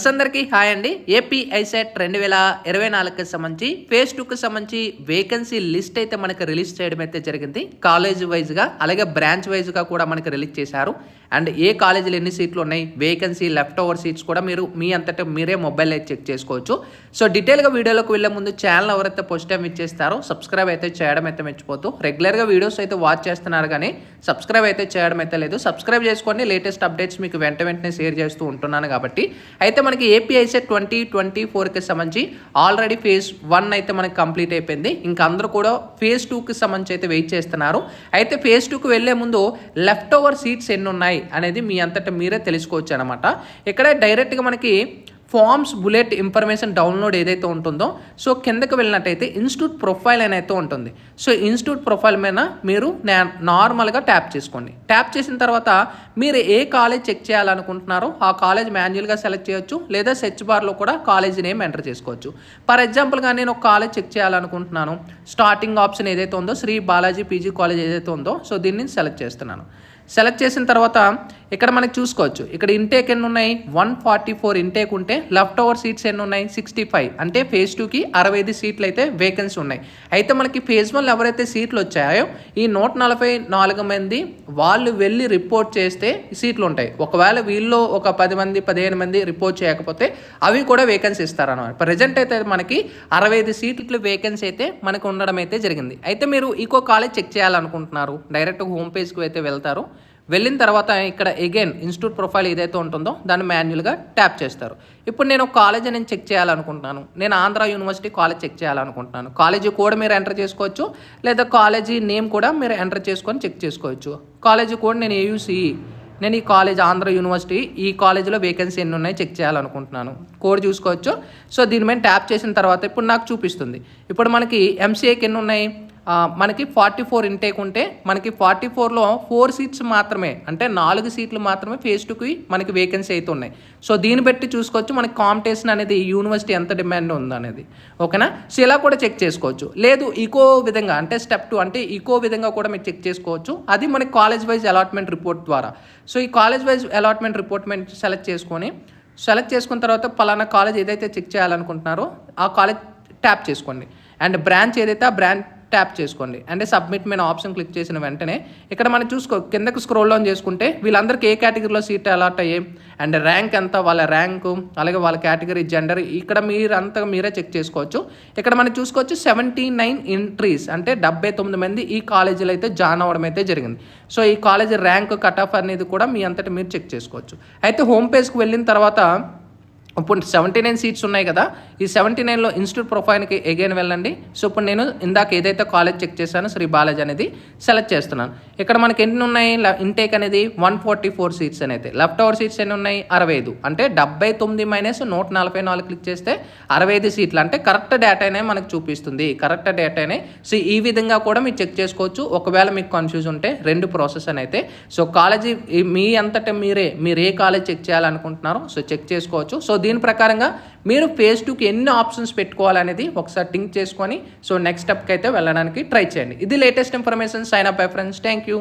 అందరికీ హాయ్ అండి. AP ICET 2024కి సంబంధించి ఫేజ్ 2కి సంబంధించి వేకెన్సీ లిస్ట్ అయితే మనకి రిలీజ్ చేయడం అయితే జరిగింది. కాలేజ్ వైజ్గా అలాగే బ్రాంచ్ వైజ్గా కూడా మనకి రిలీజ్ చేశారు. అండ్ ఏ కాలేజీలు ఎన్ని సీట్లు ఉన్నాయి, వేకెన్సీ లెఫ్ట్ ఓవర్ సీట్స్ కూడా మీరు మీ అంతటా మీరే మొబైల్ అయితే చెక్ చేసుకోవచ్చు. సో డీటెయిల్గా వీడియోలోకి వెళ్ళే ముందు ఛానల్ ఎవరైతే ఫస్ట్ టైం ఇచ్చేస్తారో సబ్స్క్రైబ్ అయితే చేయడం అయితే మర్చిపోతూ, రెగ్యులర్గా వీడియోస్ అయితే వాచ్ చేస్తున్నారు కానీ సబ్స్క్రైబ్ అయితే చేయడం అయితే లేదు. సబ్స్క్రైబ్ చేసుకోండి, లేటెస్ట్ అప్డేట్స్ మీకు వెంటనే షేర్ చేస్తూ ఉంటున్నాను కాబట్టి. అయితే మనకి ఏపీ ఐసెట్ 2024కి సంబంధించి ఆల్రెడీ ఫేజ్ 1 అయితే మనకి కంప్లీట్ అయిపోయింది. ఇంకా అందరూ కూడా ఫేజ్ 2కి సంబంధించి అయితే వెయిట్ చేస్తున్నారు. అయితే ఫేజ్ 2కి వెళ్లే ముందు లెఫ్ట్ ఓవర్ సీట్స్ ఎన్ని ఉన్నాయి అనేది మీ అంతటా మీరే తెలుసుకోవచ్చు అనమాట. ఇక్కడ డైరెక్ట్గా మనకి ఫార్మ్స్ బుల్లెట్ ఇన్ఫర్మేషన్ డౌన్లోడ్ ఏదైతే ఉంటుందో, సో కిందకి వెళ్ళినట్టయితే ఇన్స్టిట్యూట్ ప్రొఫైల్ అని అయితే ఉంటుంది. సో ఇన్స్టిట్యూట్ ప్రొఫైల్ మీద మీరు నార్మల్గా ట్యాప్ చేసుకోండి. ట్యాప్ చేసిన తర్వాత మీరు ఏ కాలేజ్ చెక్ చేయాలనుకుంటున్నారో ఆ కాలేజ్ మాన్యువల్గా సెలెక్ట్ చేయొచ్చు, లేదా సెర్చ్ బార్లో కూడా కాలేజ్ నేమ్ ఎంటర్ చేసుకోవచ్చు. ఫర్ ఎగ్జాంపుల్గా నేను ఒక కాలేజ్ చెక్ చేయాలనుకుంటున్నాను. స్టార్టింగ్ ఆప్షన్ ఏదైతే ఉందో శ్రీ బాలాజీ పీజీ కాలేజ్ ఏదైతే ఉందో, సో దీన్ని సెలెక్ట్ చేస్తున్నాను. సెలెక్ట్ చేసిన తర్వాత ఇక్కడ మనకి చూసుకోవచ్చు, ఇక్కడ ఇంటేక్ ఎన్ని ఉన్నాయి, 144 ఇంటేక్ ఉంటే లెఫ్ట్ ఓవర్ సీట్స్ ఎన్ని ఉన్నాయి, 65. అంటే ఫేజ్ 2కి 65 సీట్లు అయితే వేకెన్సీ ఉన్నాయి. అయితే మనకి ఫేజ్ 1 ఎవరైతే సీట్లు వచ్చాయో ఈ 144 మంది వాళ్ళు వెళ్ళి రిపోర్ట్ చేస్తే సీట్లు ఉంటాయి. ఒకవేళ వీళ్ళు ఒక 10 మంది 15 మంది రిపోర్ట్ చేయకపోతే అవి కూడా వేకెన్సీ ఇస్తారన్నమాట. ప్రజెంట్ అయితే మనకి 65 సీట్లు వేకెన్సీ అయితే మనకు ఉండడం అయితే జరిగింది. అయితే మీరు ఇంకో కాలేజ్ చెక్ చేయాలనుకుంటున్నారు, డైరెక్ట్ హోమ్ పేజ్కి అయితే వెళ్తారు. వెళ్ళిన తర్వాత ఇక్కడ అగైన్ ఇన్స్టిట్యూట్ ప్రొఫైల్ ఏదైతే ఉంటుందో దాన్ని మాన్యువల్గా ట్యాప్ చేస్తారు. ఇప్పుడు నేను ఒక కాలేజ్ నేను చెక్ చేయాలనుకుంటున్నాను. నేను ఆంధ్ర యూనివర్సిటీ కాలేజ్ చెక్ చేయాలనుకుంటున్నాను. కాలేజీ కోడ్ మీరు ఎంటర్ చేసుకోవచ్చు, లేదా కాలేజీ నేమ్ కూడా మీరు ఎంటర్ చేసుకొని చెక్ చేసుకోవచ్చు. కాలేజీ కోడ్ నేను ఏయూసీ, నేను ఈ కాలేజ్ ఆంధ్ర యూనివర్సిటీ ఈ కాలేజీలో వేకెన్సీ ఎన్ని ఉన్నాయి చెక్ చేయాలనుకుంటున్నాను. కోడ్ చూసుకోవచ్చు. సో దీని మీద ట్యాప్ చేసిన తర్వాత ఇప్పుడు నాకు చూపిస్తుంది. ఇప్పుడు మనకి ఎంసీఏకి ఎన్ని ఉన్నాయి, మనకి 44 ఇంటేక్ ఉంటే మనకి 44లో 4 సీట్స్ మాత్రమే, అంటే 4 సీట్లు మాత్రమే ఫేజ్ 2కి మనకి వేకెన్సీ అయితే ఉన్నాయి. సో దీన్ని బట్టి చూసుకోవచ్చు మనకి కాంపిటీషన్ అనేది యూనివర్సిటీ ఎంత డిమాండ్ ఉందనేది. ఓకేనా? సో ఇలా కూడా చెక్ చేసుకోవచ్చు. లేదు ఈకో విధంగా అంటే స్టెప్ 2 అంటే ఈకో విధంగా కూడా మీరు చెక్ చేసుకోవచ్చు. అది మనకి కాలేజ్ వైజ్ అలాట్మెంట్ రిపోర్ట్ ద్వారా. సో ఈ college wise allotment report select చేసుకున్న తర్వాత పలానా కాలేజ్ ఏదైతే చెక్ చేయాలనుకుంటున్నారో ఆ కాలేజ్ ట్యాప్ చేసుకోండి. అండ్ బ్రాంచ్ ఏదైతే ఆ బ్రాంచ్ ట్యాప్ చేసుకోండి. అంటే సబ్మిట్ మీద ఆప్షన్ క్లిక్ చేసిన వెంటనే ఇక్కడ మనం కిందకు స్క్రోల్ డౌన్ చేసుకుంటే వీళ్ళందరికీ ఏ కేటగిరీలో సీట్ అలాట్ అయ్యాయి, అండ్ ర్యాంక్ ఎంత, వాళ్ళ ర్యాంకు, అలాగే వాళ్ళ కేటగిరీ, జెండర్ ఇక్కడ మీరే చెక్ చేసుకోవచ్చు. ఇక్కడ మనం చూసుకోవచ్చు 79 ఎంట్రీస్ అంటే 79 మంది ఈ కాలేజీలో అయితే జాయిన్ అవ్వడం అయితే జరిగింది. సో ఈ కాలేజీ ర్యాంక్ కట్ ఆఫ్ అనేది కూడా మీ అంతటా మీరు చెక్ చేసుకోవచ్చు. అయితే హోమ్ పేజ్కి వెళ్ళిన తర్వాత ఇప్పుడు 79 సీట్స్ ఉన్నాయి కదా, ఈ 79లో ఇన్స్టిట్యూట్ ప్రొఫైల్కి అగైన్ వెళ్ళండి. సో ఇప్పుడు నేను ఇందాక ఏదైతే కాలేజ్ చెక్ చేశానో శ్రీ బాలాజీ అనేది సెలెక్ట్ చేస్తున్నాను. ఇక్కడ మనకి ఎన్ని ఉన్నాయి, ఇంటేక్ అనేది 144 సీట్స్ అనేది, లెఫ్ట్ ఓవర్ సీట్స్ ఎన్ని ఉన్నాయి 65. అంటే 79 మైనస్ 144 క్లిక్ చేస్తే 65 సీట్లు, అంటే కరెక్ట్ డేటానే మనకు చూపిస్తుంది, కరెక్ట్ డేటానే. సో ఈ విధంగా కూడా మీరు చెక్ చేసుకోవచ్చు. ఒకవేళ మీకు కన్ఫ్యూజ్ ఉంటే 2 ప్రాసెస్ అని అయితే. సో కాలేజీ మీ అంతటా మీరు ఏ కాలేజ్ చెక్ చేయాలనుకుంటున్నారో సో చెక్ చేసుకోవచ్చు. సో దీని ప్రకారంగా మీరు ఫేజ్ 2కి ఎన్ని ఆప్షన్స్ పెట్టుకోవాలనేది ఒకసారి థింక్ చేసుకొని సో నెక్స్ట్ స్టెప్కి అయితే వెళ్ళడానికి ట్రై చేయండి. ఇది latest information. Sign up bye friends. Thank you.